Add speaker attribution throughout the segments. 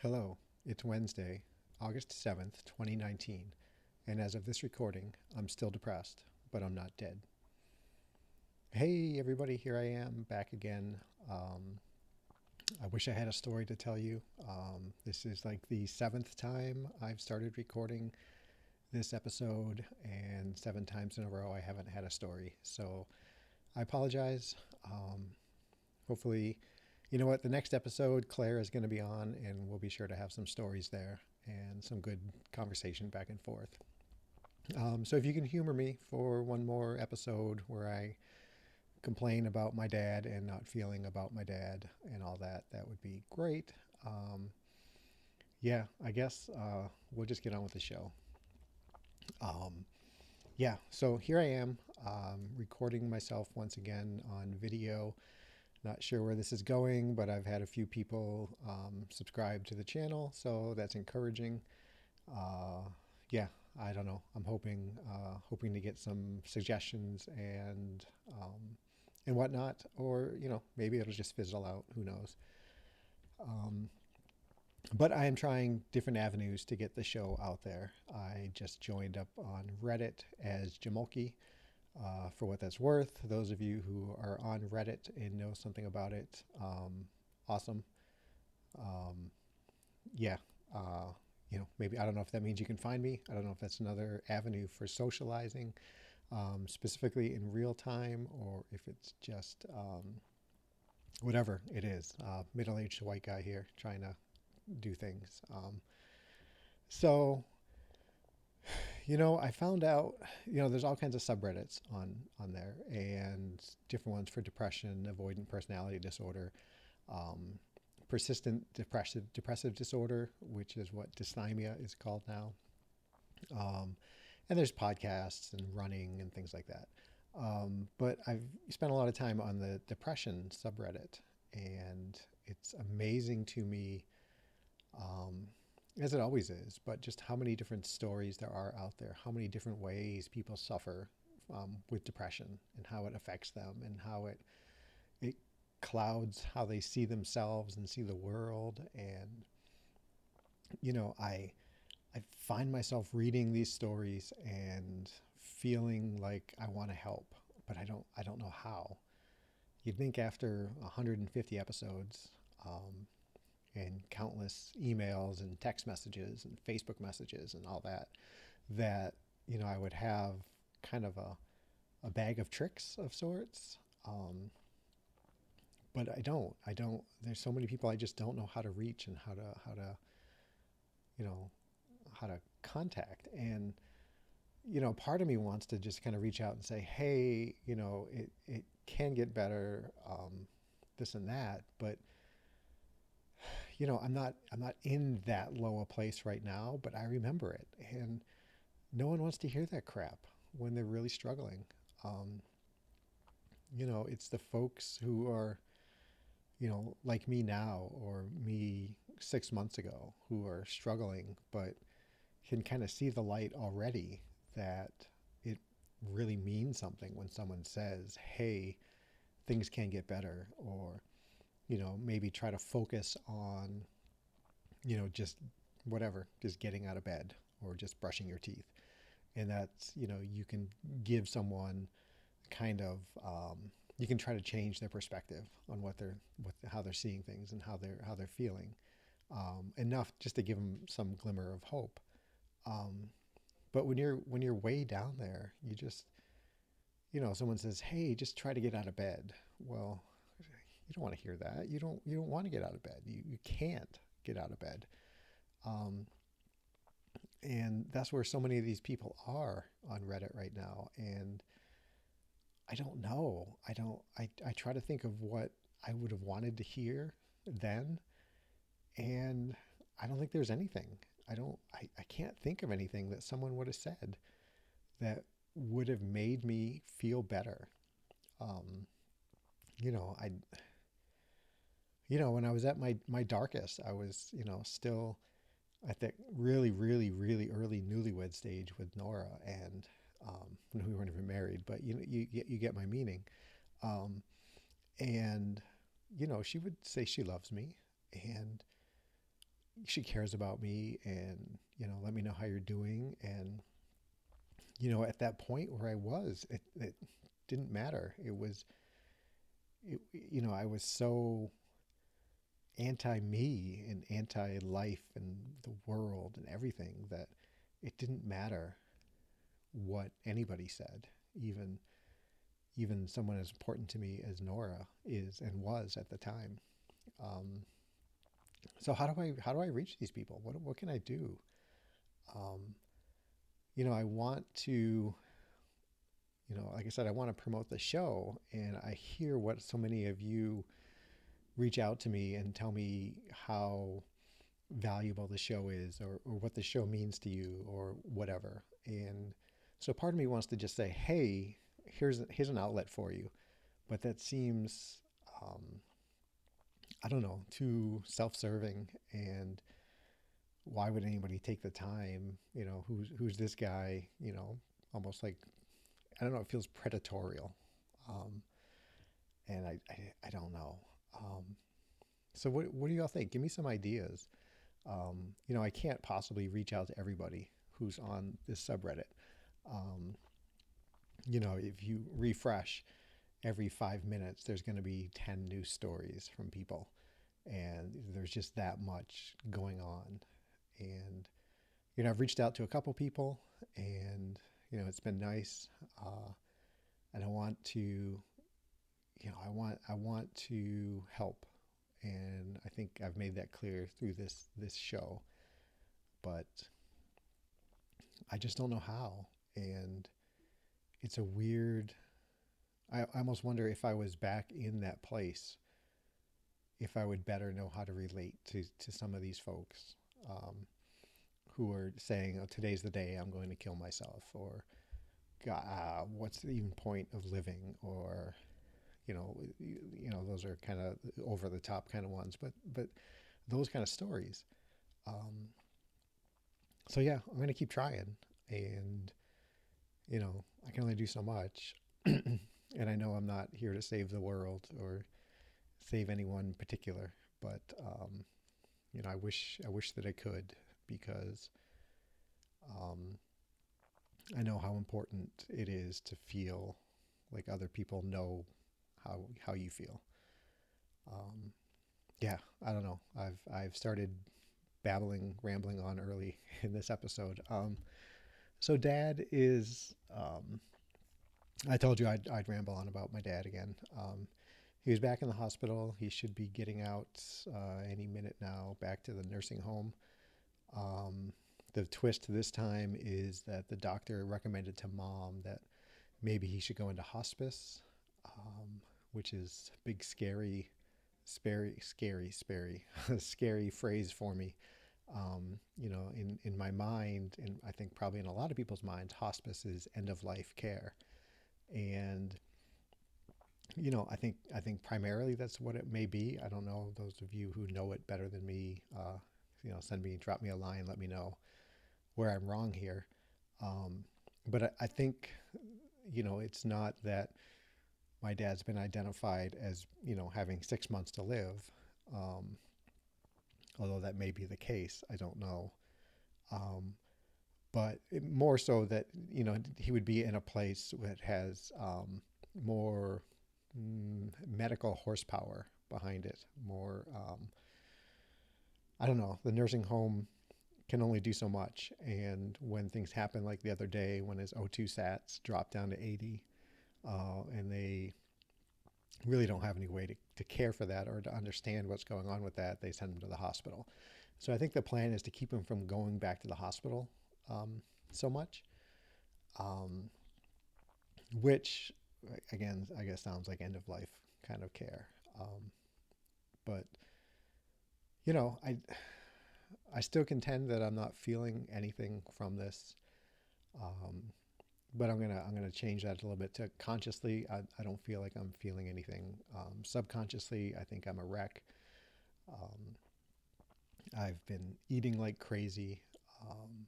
Speaker 1: Hello, it's Wednesday, August 7th, 2019, and as of this recording, I'm still depressed, but I'm not dead. Hey, everybody, here I am back again. I wish I had a story to tell you. This is like the seventh time I've started recording this episode, and 7 times in a row I haven't had a story. So I apologize. Hopefully, you know what? The next episode, Claire is going to be on, and we'll be sure to have some stories there and some good conversation back and forth. So if you can humor me for one more episode where I complain about my dad and not feeling about my dad and all that, that would be great. Um, yeah, I guess we'll just get on with the show. Um, yeah, so here I am recording myself once again on video. Not sure where this is going, but I've had a few people subscribe to the channel, so that's encouraging. Uh, yeah, I don't know. I'm hoping to get some suggestions and whatnot, or maybe it'll just fizzle out. Who knows? Um, but I am trying different avenues to get the show out there. I just joined up on Reddit as Jamulki. For what that's worth, those of you who are on Reddit and know something about it, awesome. Um, yeah, maybe I don't know if that means you can find me. I don't know if that's another avenue for socializing, specifically in real time, or if it's just whatever it is. Middle-aged white guy here trying to do things. So I found out, there's all kinds of subreddits on there, and different ones for depression, avoidant personality disorder, um, persistent depressive disorder, which is what dysthymia is called now. Um, and there's podcasts and running and things like that. But I've spent a lot of time on the depression subreddit, and it's amazing to me, um, as it always is, but just how many different stories there are out there, how many different ways people suffer with depression, and how it affects them, and how it clouds how they see themselves and see the world. And I find myself reading these stories and feeling like I want to help, but I don't know how. You'd think after 150 episodes, and countless emails and text messages and Facebook messages and all that, that I would have kind of a bag of tricks of sorts. But I don't. There's so many people I just don't know how to reach and how to you know how to contact. And part of me wants to just kind of reach out and say, hey, it can get better, this and that. But I'm not in that low a place right now, but I remember it. And no one wants to hear that crap when they're really struggling. Um, it's the folks who are, like me now or me 6 months ago, who are struggling, but can kind of see the light already, that it really means something when someone says, hey, things can get better, or, maybe try to focus on, just whatever, just getting out of bed or just brushing your teeth. And that's, you can give someone kind of, you can try to change their perspective on how they're seeing things and how they're feeling, enough just to give them some glimmer of hope. Um, but when you're way down there, you just, someone says, "Hey, just try to get out of bed." Well, you don't want to hear that. You don't want to get out of bed. You can't get out of bed. Um, and that's where so many of these people are on Reddit right now. And I don't know. I try to think of what I would have wanted to hear then, and I don't think there's anything. I can't think of anything that someone would have said that would have made me feel better. Um, you know, I, when I was at my darkest, I was, still at that really, really, really early newlywed stage with Nora, and when we weren't even married, but you get my meaning. Um, and she would say she loves me, and she cares about me, and let me know how you're doing. And at that point where I was, it didn't matter. I was so anti me and anti life and the world and everything that it didn't matter what anybody said, even someone as important to me as Nora is and was at the time. Um, so how do I reach these people? What can I do? Um, I want to, like I said, I want to promote the show, and I hear what so many of you reach out to me and tell me how valuable the show is, or what the show means to you, or whatever. And so part of me wants to just say, hey, here's an outlet for you. But that seems, um, I don't know, too self-serving. And why would anybody take the time? Who's this guy? Almost like, I don't know. It feels predatorial, um, and I don't know. Um, so what do y'all think? Give me some ideas. I can't possibly reach out to everybody who's on this subreddit. Um, if you refresh every 5 minutes, there's going to be 10 new stories from people, and there's just that much going on. And I've reached out to a couple people, and it's been nice. And I want to, I want to help, and I think I've made that clear through this show. But I just don't know how, and it's a weird. I almost wonder if I was back in that place, if I would better know how to relate to some of these folks, who are saying, "Oh, today's the day I'm going to kill myself," or God, what's the even point of living, or those are kind of over the top kind of ones, but those kind of stories. Um, so yeah, I'm going to keep trying, and I can only do so much, and I know I'm not here to save the world or save anyone in particular, but I wish that I could, because um, I know how important it is to feel like other people know how you feel. Um, yeah, I don't know. I've started rambling on early in this episode. So Dad is. I told you I'd ramble on about my dad again. He was back in the hospital. He should be getting out any minute now, back to the nursing home. Um, the twist this time is that the doctor recommended to Mom that maybe he should go into hospice, which is a big, scary, scary phrase for me. In my mind, and I think probably in a lot of people's minds, hospice is end of life care. And I think primarily that's what it may be. I don't know. Those of you who know it better than me, drop me a line, let me know where I'm wrong here. Um, but I think, it's not that my dad's been identified as, having 6 months to live. Um, Although that may be the case, I don't know. Um, but more so that, he would be in a place that has more medical horsepower behind it. More, I don't know, the nursing home can only do so much. And when things happen, like the other day when his O2 sats dropped down to 80, and they really don't have any way to care for that or to understand what's going on with that, they send him to the hospital. So I think the plan is to keep him from going back to the hospital so much, um, which, again, I guess sounds like end of life kind of care. But I still contend that I'm not feeling anything from this. Um, but I'm gonna change that a little bit to consciously. I don't feel like I'm feeling anything. Subconsciously, I think I'm a wreck. Um, I've been eating like crazy. Um,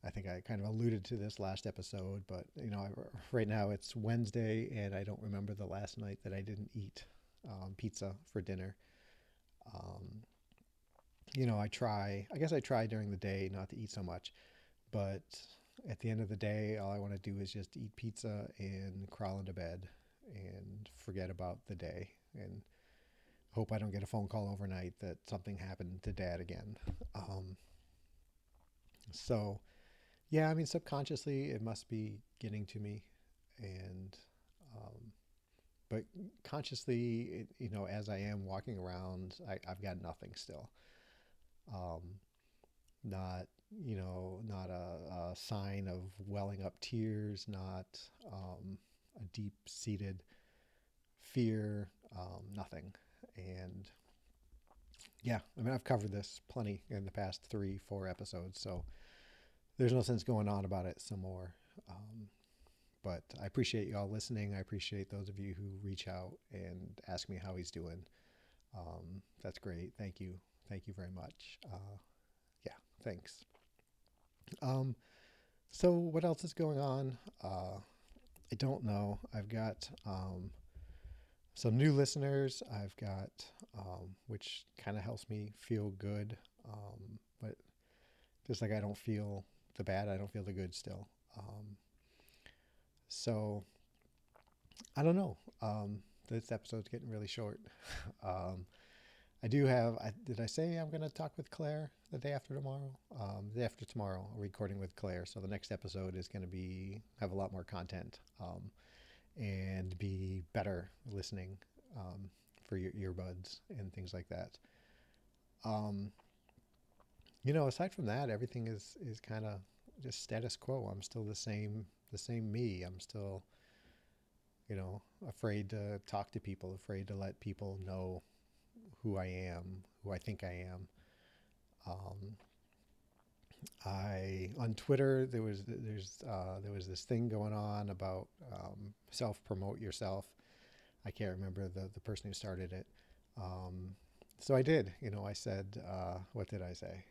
Speaker 1: I think I kind of alluded to this last episode, but right now it's Wednesday, and I don't remember the last night that I didn't eat pizza for dinner. Um, I guess I try during the day not to eat so much, but at the end of the day, all I want to do is just eat pizza and crawl into bed and forget about the day and hope I don't get a phone call overnight that something happened to dad again. Um, so, yeah, I mean, subconsciously, it must be getting to me. And, um, but consciously, as I am walking around, I've got nothing still. Um, not, not a sign of welling up tears, not a deep seated fear, nothing. And yeah, I mean, I've covered this plenty in the past 3, 4 episodes, so there's no sense going on about it some more. Um, but I appreciate you all listening. I appreciate those of you who reach out and ask me how he's doing. That's great. Thank you. Thank you very much. Yeah, thanks. Um, so, what else is going on? I don't know. I've got some new listeners. I've got, which kind of helps me feel good. But just like I don't feel the bad, I don't feel the good still. So I don't know. This episode's getting really short. um, I do have. Did I say I'm going to talk with Claire the day after tomorrow? The day after tomorrow, I'm recording with Claire. So the next episode is going to be have a lot more content and be better listening for your earbuds and things like that. Um, aside from that, everything is kind of just status quo. I'm still the same me. I'm still, afraid to talk to people, afraid to let people know who I am, who I think I am. Um, I on Twitter there was this thing going on about self promote yourself. I can't remember the person who started it. Um, so I did. I said, what did I say?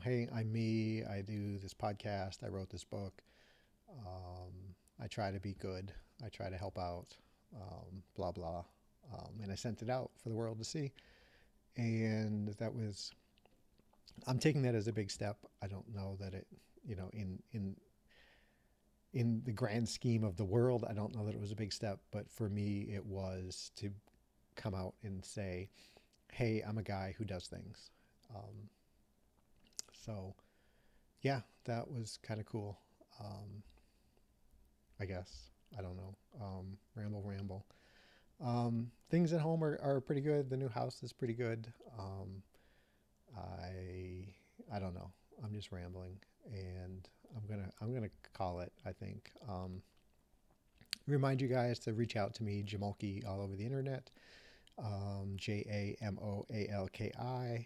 Speaker 1: Hey, I'm me. I do this podcast. I wrote this book. Um, I try to be good. I try to help out. Blah blah. And I sent it out for the world to see. And that was. I'm taking that as a big step. I don't know that it, in the grand scheme of the world, I don't know that it was a big step. But for me, it was to come out and say, "Hey, I'm a guy who does things." Um, so yeah, that was kind of cool. Um, I guess. I don't know. Ramble, ramble. Things at home are pretty good. The new house is pretty good. I I don't know. I'm just rambling, and I'm gonna call it. I think. Remind you guys to reach out to me, Jamolki, all over the internet. Jamoalki.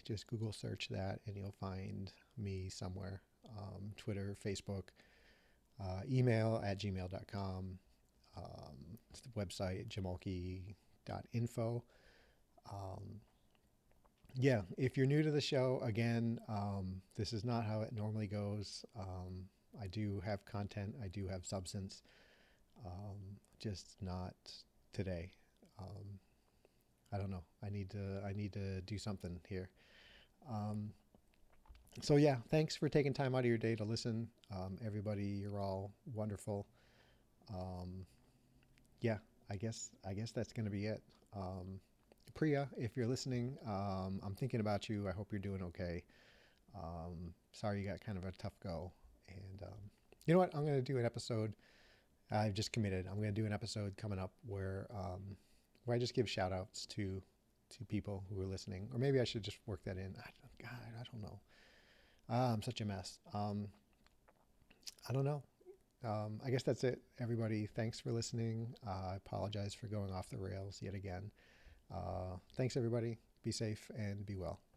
Speaker 1: Just Google search that, and you'll find me somewhere. Twitter, Facebook, email at gmail.com. It's the website, jamolki.info. Um, yeah, if you're new to the show, again, this is not how it normally goes. I do have content, I do have substance, just not today. Um, I don't know. I need to do something here. Um, so yeah, thanks for taking time out of your day to listen. Everybody, you're all wonderful. Um, yeah, I guess that's gonna be it. Priya, if you're listening, I'm thinking about you. I hope you're doing okay. Sorry you got kind of a tough go. And you know what? I'm going to do an episode. I've just committed. I'm going to do an episode coming up where I just give shout outs to people who are listening. Or maybe I should just work that in. God, I don't know. I'm such a mess. I don't know. I guess that's it, everybody. Thanks for listening. I apologize for going off the rails yet again. Thanks, everybody. Be safe and be well.